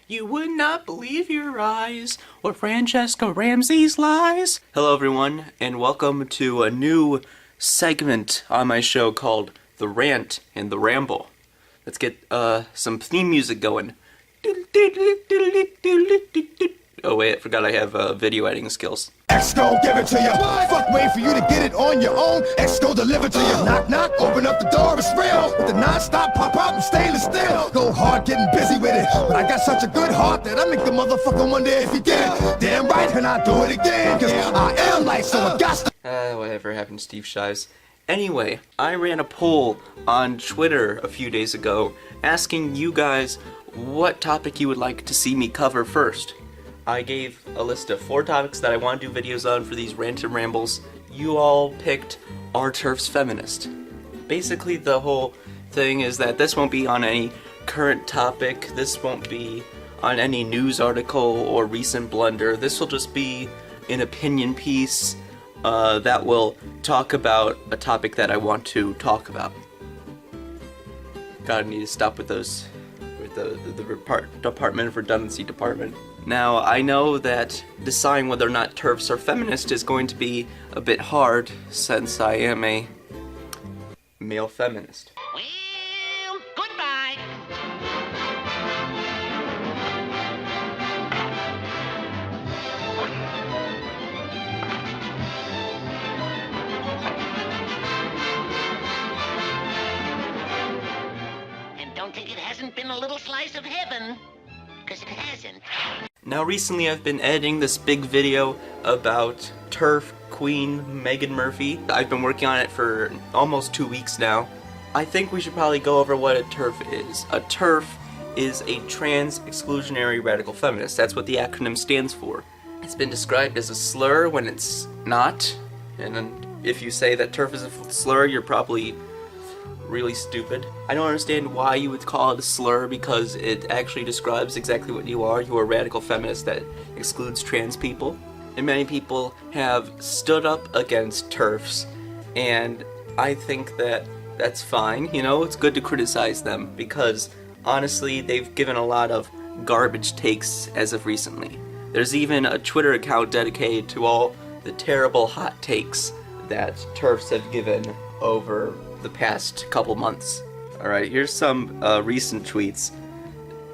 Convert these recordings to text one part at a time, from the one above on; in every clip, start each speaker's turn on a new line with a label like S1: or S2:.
S1: You would not believe your eyes, or Francesca Ramsey's lies. Hello everyone, and welcome to a new segment on my show called The Rant and the Ramble. Let's get some theme music going. Oh wait, I forgot I have video editing skills.
S2: X gon' give it to you. Fuck, wait for you to get it on your own. X gon' deliver to you. Knock, knock, open up the door, it's real. With the non-stop pop out and stainless steel. Go hard, getting busy with it. But I got such a good heart that I make the motherfucker wonder if he can. Damn right, and I do it again. Cause I am like, so I got to.
S1: Whatever happened to Steve Shives. Anyway, I ran a poll on Twitter a few days ago asking you guys what topic you would like to see me cover first. I gave a list of 4 topics that I want to do videos on for these rant and rambles. You all picked Are TERFs Feminist? Basically, the whole thing is that this won't be on any current topic, this won't be on any news article or recent blunder. This will just be an opinion piece that will talk about a topic that I want to talk about. Gotta need to stop with those, with the Department of Redundancy department. Now, I know that deciding whether or not TERFs are feminist is going to be a bit hard, since I am a male feminist.
S3: Well, goodbye. And don't think it hasn't been a little slice of heaven, because it hasn't.
S1: Now recently I've been editing this big video about TERF Queen Megan Murphy. I've been working on it for almost 2 weeks now. I think we should probably go over what a TERF is. A TERF is a trans exclusionary radical feminist. That's what the acronym stands for. It's been described as a slur when it's not. And if you say that TERF is a slur, you're probably really stupid. I don't understand why you would call it a slur, because it actually describes exactly what you are. You are a radical feminist that excludes trans people. And many people have stood up against TERFs, and I think that that's fine. You know, it's good to criticize them, because honestly, they've given a lot of garbage takes as of recently. There's even a Twitter account dedicated to all the terrible hot takes that TERFs have given over the past couple months. Alright, here's some recent tweets.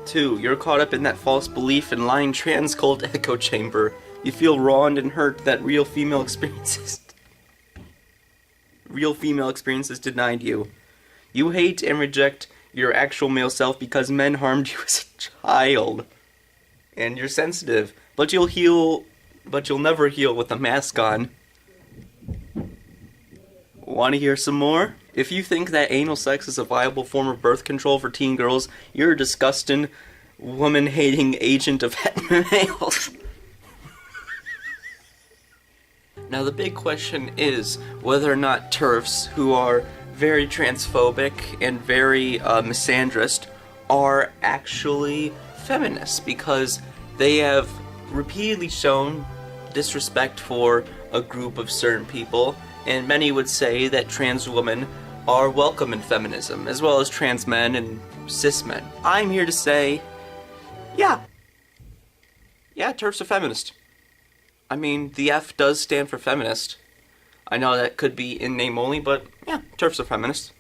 S1: 2. You're caught up in that false belief in lying trans cult echo chamber. You feel wronged and hurt that real female experiences denied you. You hate and reject your actual male self because men harmed you as a child. And you're sensitive, but you'll never heal with a mask on. Want to hear some more? If you think that anal sex is a viable form of birth control for teen girls, you're a disgusting, woman-hating agent of het males. Now the big question is whether or not TERFs, who are very transphobic and very misandrist, are actually feminists, because they have repeatedly shown disrespect for a group of certain people. And many would say that trans women are welcome in feminism, as well as trans men and cis men. I'm here to say, yeah, TERFs are feminist. I mean, the F does stand for feminist. I know that could be in name only, but yeah, TERFs are feminist.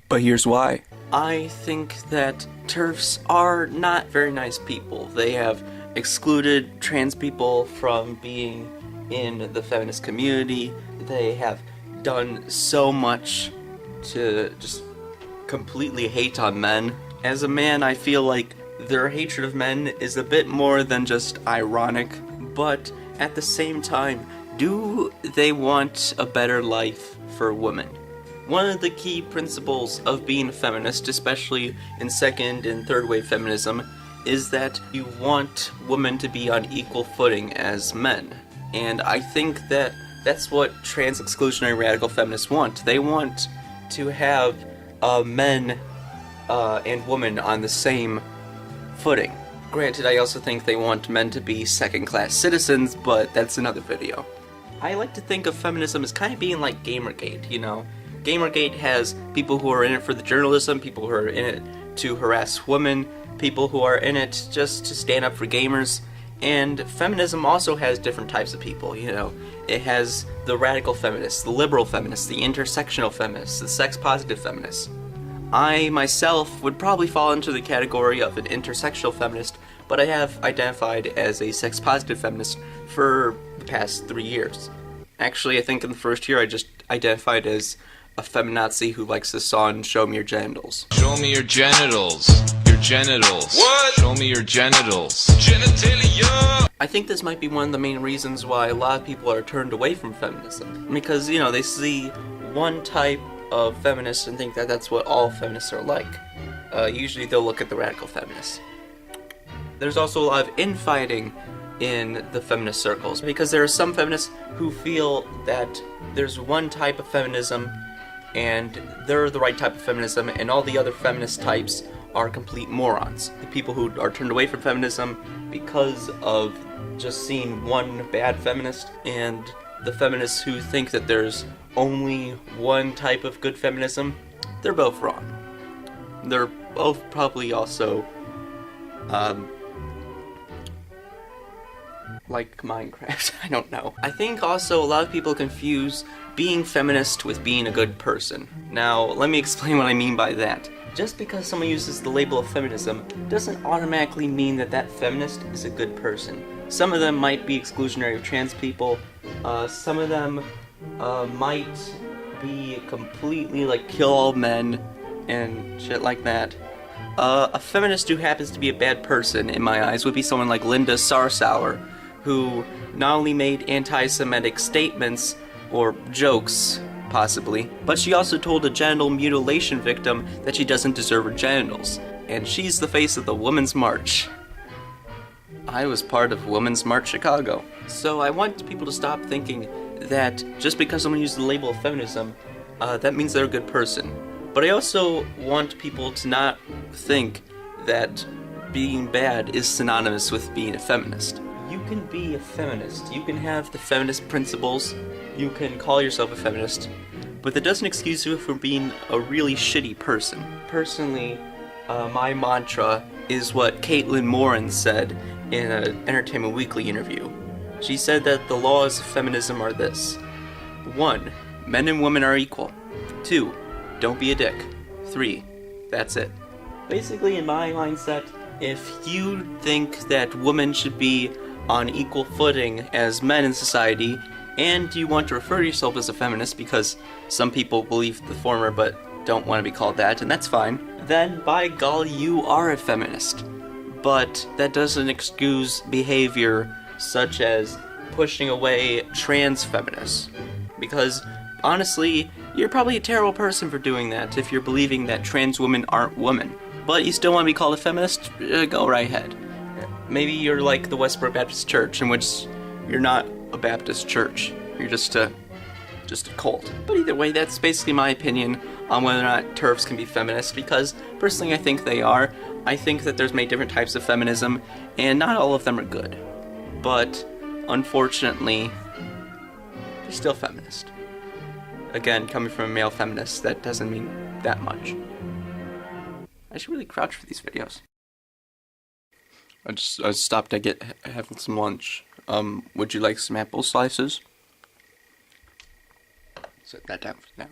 S1: But here's why. I think that TERFs are not very nice people. They have excluded trans people from being in the feminist community. They have done so much to just completely hate on men. As a man, I feel like their hatred of men is a bit more than just ironic, but at the same time, do they want a better life for women? One of the key principles of being a feminist, especially in second and third wave feminism, is that you want women to be on equal footing as men. And I think that that's what trans exclusionary radical feminists want. They want to have men and women on the same footing. Granted, I also think they want men to be second-class citizens, but that's another video. I like to think of feminism as kind of being like Gamergate, you know? Gamergate has people who are in it for the journalism, people who are in it to harass women, people who are in it just to stand up for gamers. And feminism also has different types of people, you know. It has the radical feminists, the liberal feminists, the intersectional feminists, the sex-positive feminists. I, myself, would probably fall into the category of an intersectional feminist, but I have identified as a sex-positive feminist for the past 3 years. Actually, I think in the first year I just identified as a feminazi who likes the song Show Me Your Genitals.
S4: Show me your genitals. Your genitals.
S5: What?
S4: Show me your genitals.
S5: Genitalia!
S1: I think this might be one of the main reasons why a lot of people are turned away from feminism. Because, you know, they see one type of feminist and think that that's what all feminists are like. Usually they'll look at the radical feminists. There's also a lot of infighting in the feminist circles, because there are some feminists who feel that there's one type of feminism and they're the right type of feminism, and all the other feminist types are complete morons. The people who are turned away from feminism because of just seeing one bad feminist, and the feminists who think that there's only one type of good feminism, they're both wrong. They're both probably also like Minecraft. I don't know. I think also a lot of people confuse being feminist with being a good person. Now, let me explain what I mean by that. Just because someone uses the label of feminism doesn't automatically mean that that feminist is a good person. Some of them might be exclusionary of trans people. Some of them might be completely like kill all men and shit like that. A feminist who happens to be a bad person, in my eyes, would be someone like Linda Sarsour, who not only made anti-Semitic statements, or jokes, possibly, but she also told a genital mutilation victim that she doesn't deserve her genitals. And she's the face of the Women's March. I was part of Women's March Chicago. So I want people to stop thinking that just because someone uses the label of feminism, that means they're a good person. But I also want people to not think that being bad is synonymous with being a feminist. You can be a feminist, you can have the feminist principles, you can call yourself a feminist, but that doesn't excuse you from being a really shitty person. Personally, my mantra is what Caitlin Morin said in an Entertainment Weekly interview. She said that the laws of feminism are this: 1. Men and women are equal. 2. Don't be a dick. 3. That's it. Basically, in my mindset, if you think that women should be on equal footing as men in society, and you want to refer to yourself as a feminist because some people believe the former but don't want to be called that, and that's fine, then by golly, you are a feminist. But that doesn't excuse behavior such as pushing away trans feminists. Because, honestly, you're probably a terrible person for doing that if you're believing that trans women aren't women. But you still want to be called a feminist? Go right ahead. Maybe you're like the Westboro Baptist Church, in which you're not a Baptist church. You're just a cult. But either way, that's basically my opinion on whether or not TERFs can be feminist, because personally I think they are. I think that there's many different types of feminism, and not all of them are good. But, unfortunately, they're still feminist. Again, coming from a male feminist, that doesn't mean that much. I should really crouch for these videos. I stopped to having some lunch. Would you like some apple slices? Set that down for now.